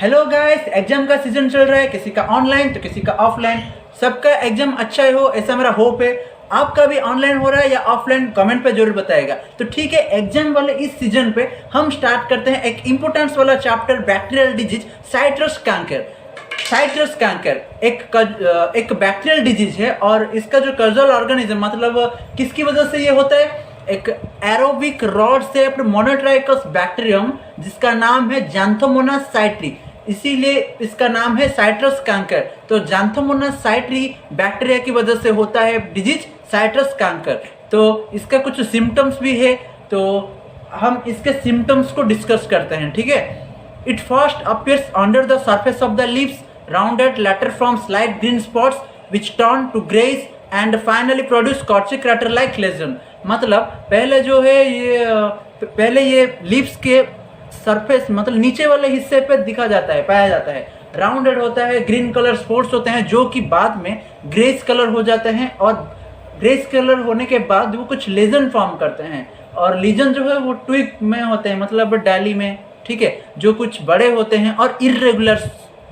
Hello guys, exam का season चल रहा है, किसी का ऑनलाइन तो किसी का ऑफलाइन। सबका एग्जाम अच्छा ही हो ऐसा मेरा होप है। आपका भी ऑनलाइन हो रहा है या ऑफलाइन, कमेंट पे जरूर बताएगा। तो ठीक है, एग्जाम वाले इस सीजन पे हम स्टार्ट करते हैं एक इंपोर्टेंस वाला chapter, bacterial disease citrus canker. Citrus canker एक बैक्टीरियल डिजीज है और इसका जो कॉजल ऑर्गेनिज्म मतलब किसकी वजह से ये होता है, एक aerobic rod shaped monotrichous bacterium जिसका नाम है ज़ैंथोमोनास साइट्री, इसीलिए इसका नाम है साइट्रस कैंकर। तो ज़ैंथोमोनास साइट्री बैक्टीरिया की वजह से होता है डिजीज साइट्रस कैंकर। तो इसका कुछ सिम्टम्स भी है, तो हम इसके सिम्टम्स को डिस्कस करते हैं। ठीक है, it first appears under the surface of the leaves, rounded, later forms light green spots which turn to greyish and finally produce corky crater like lesion. मतलब पहले जो है ये लीव्स के सरफेस मतलब नीचे वाले हिस्से पे दिखा जाता है, पाया जाता है, राउंडेड होता है, ग्रीन कलर स्पॉट्स होते हैं जो कि बाद में ग्रेस कलर हो जाते हैं और ग्रेस कलर होने के बाद वो कुछ लेजन फॉर्म करते हैं और लीजन जो है वो ट्विग में होते हैं मतलब डाली में। ठीक है, जो कुछ बड़े होते हैं और इर्रेगुलर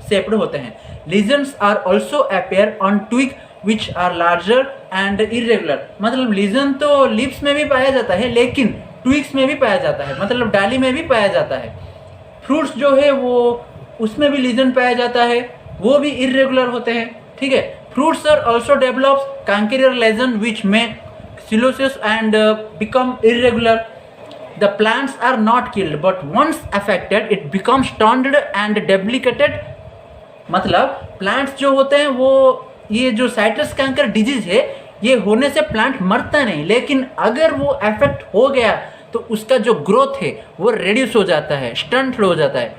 शेप्ड होते हैं। Lesions are also appear on twig which are larger and irregular. मतलब लीजन तो लीव्स में भी पाया जाता है लेकिन ट्विग्स में भी पाया जाता है, मतलब डाली में भी पाया जाता है। फ्रूट्स जो है वो उसमें भी लीजन पाया जाता है, वो भी इरेगुलर होते हैं। ठीक है, fruits are also develops cankerous lesion which make सिलोसिस and become irregular. The plants are not killed, but once affected, it becomes stunted and debilicated। मतलब प्लांट्स जो होते हैं वो ये जो साइट्रस कैंकर डिजीज है ये होने से प्लांट मरता नहीं, लेकिन अगर वो अफेक्ट हो गया तो उसका जो ग्रोथ है वो रिड्यूस हो जाता है, स्टंट हो जाता है।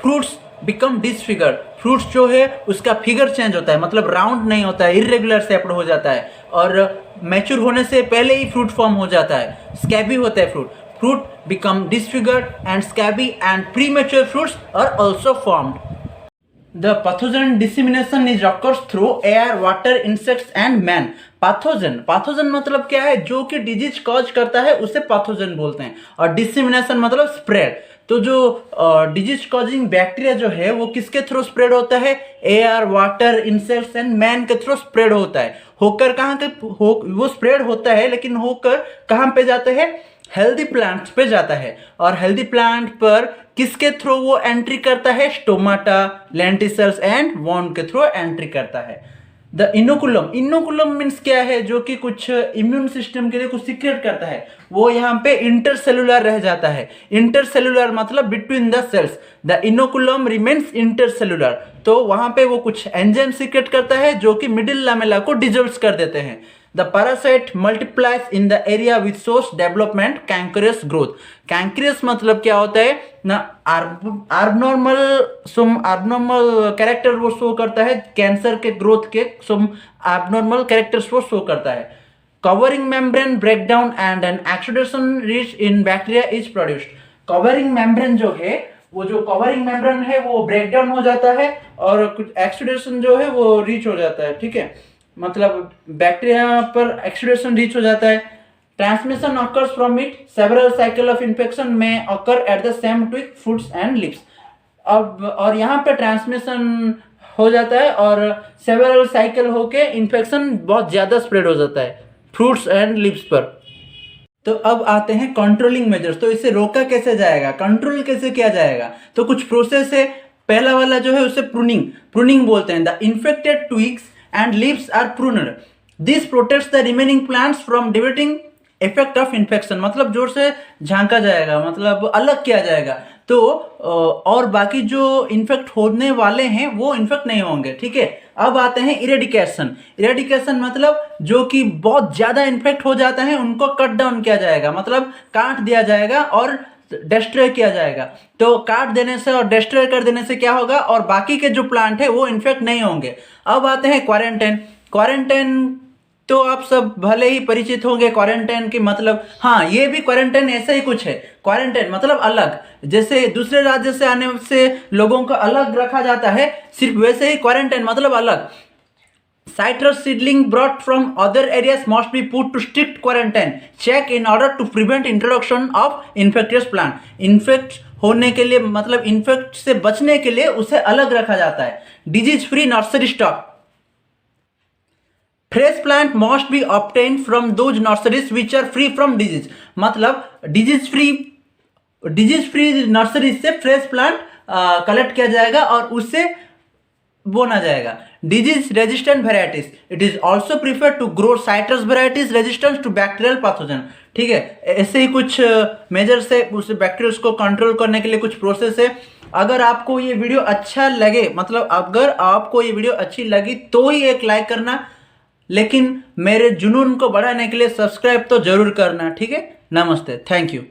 Fruits become disfigured. फ्रूट्स जो है उसका फिगर चेंज होता है, मतलब राउंड नहीं होता है, इरेगुलर शेप्ड हो जाता है और मैच्योर होने से पहले ही फ्रूट फॉर्म हो जाता है, स्कैबी होता है fruit. Fruit become disfigured and scabby and premature fruits are also formed. The pathogen dissemination is occurs through air, water, insects and man। पाथोजन मतलब क्या है, जो कि डिजीज कॉज करता है उसे पाथोजन बोलते हैं और डिसेमिनेशन मतलब स्प्रेड। तो जो डिजीज कॉजिंग बैक्टीरिया जो है वो किसके थ्रू स्प्रेड होता है, air, water, insects and man के थ्रू स्प्रेड होता है। होकर कहाँ के वो स्प्रेड होता है, लेकिन होकर कहाँ पे जाते हैं, हेल्दी प्लांट्स पे जाता है। और हेल्दी प्लांट पर किसके थ्रू वो एंट्री करता है, स्टोमाटा, लेंटिसल्स एंड वॉर्म के थ्रू एंट्री करता है। द इनोकुलम मीन्स क्या है, जो कि कुछ इम्यून सिस्टम के लिए कुछ सीक्रेट करता है, वो यहाँ पे इंटरसेलुलर रह जाता है। इंटरसेलुलर मतलब between the cells, the inoculum remains intercellular. तो वहाँ पे वो कुछ एंजाइम सीक्रेट करता है जो कि मिडिल लैमेला को डिजोल्व कर देते हैं। The parasite multiplies in the area which source development cankerous growth. Cankerous मतलब क्या होता है ना, आर्बनॉर्मल कैरेक्टर वो शो करता है, कैंसर के ग्रोथ के सम आर्बनॉर्मल कैरेक्टर्स वो शो करता है। Covering membrane breakdown and an exudation rich in bacteria is produced. Covering membrane जो है वो जो कवरिंग मेम्ब्रेन है वो ब्रेकडाउन हो जाता है और कुछ एक्सुडेशन जो है वो रीच हो जाता है। ठीक है, मतलब बैक्टीरिया पर एक्सुडेशन रीच हो जाता है। Transmission occurs from it, several cycle of infection में occur at the same twig, fruits and leaves. अब और यहाँ पे ट्रांसमिशन हो जाता है और सेवरल साइकिल होके इन्फेक्शन बहुत ज़्यादा स्प्रेड हो जाता है फ्रूट्स एंड लीव्स पर। तो अब आते हैं कंट्रोलिंग मेजर्स। तो इसे रोका कैसे जाएगा, कंट्रोल कैसे किया जाएगा, तो कुछ प्रोसेस है। पहला वाला जो है उसे प्रूनिंग बोलते हैं। The infected twigs and leaves are pruned. This protects the remaining plants from deviating effect of infection। मतलब जोर से झांका जाएगा, मतलब अलग किया जाएगा, तो और बाकी जो इन्फेक्ट होने वाले हैं वो इन्फेक्ट नहीं होंगे। ठीक है, अब आते हैं इरेडिकेशन मतलब जो कि बहुत ज़्यादा इन्फेक्ट हो जाता है उनको कट डाउन किया जाएगा, मतलब काट दिया जाएगा और डिस्ट्रॉय किया जाएगा। तो काट देने से और डिस्ट्रॉय कर देने से क्या होगा, और बाकी के जो प्लांट है वो इन्फेक्ट नहीं होंगे। अब आते हैं क्वारंटाइन। तो आप सब भले ही परिचित होंगे क्वारंटाइन की मतलब, हाँ ये भी क्वारंटाइन ऐसा ही कुछ है। क्वारंटाइन मतलब अलग, जैसे दूसरे राज्य से आने से लोगों को अलग रखा जाता है, सिर्फ वैसे ही क्वारंटाइन मतलब अलग। Citrus seedling brought from other areas must be put to strict quarantine check in order to prevent introduction of infectious plant. Infect होने के लिए मतलब इन्फेक्ट से बचने के लिए उसे अलग रखा जाता है. Disease free nursery stock. Fresh plant must be obtain from those nurseries which are free from disease. मतलब डिजीज फ्री नर्सरी से फ्रेश प्लांट कलेक्ट किया जाएगा और उससे बोना जाएगा. Disease resistant varieties. It is also prefer to grow citrus varieties resistance to bacterial pathogen. ठीक है, ऐसे ही कुछ मेजर्स है उस बैक्टीरिया को कंट्रोल करने के लिए कुछ प्रोसेस है. अगर आपको ये वीडियो अच्छा लगे, मतलब अगर आपको ये वीडियो अच्छी लगी तो ही एक लाइक करना, लेकिन मेरे जुनून को बढ़ाने के लिए सब्सक्राइब तो जरूर करना. ठीक है, नमस्ते, थैंक यू.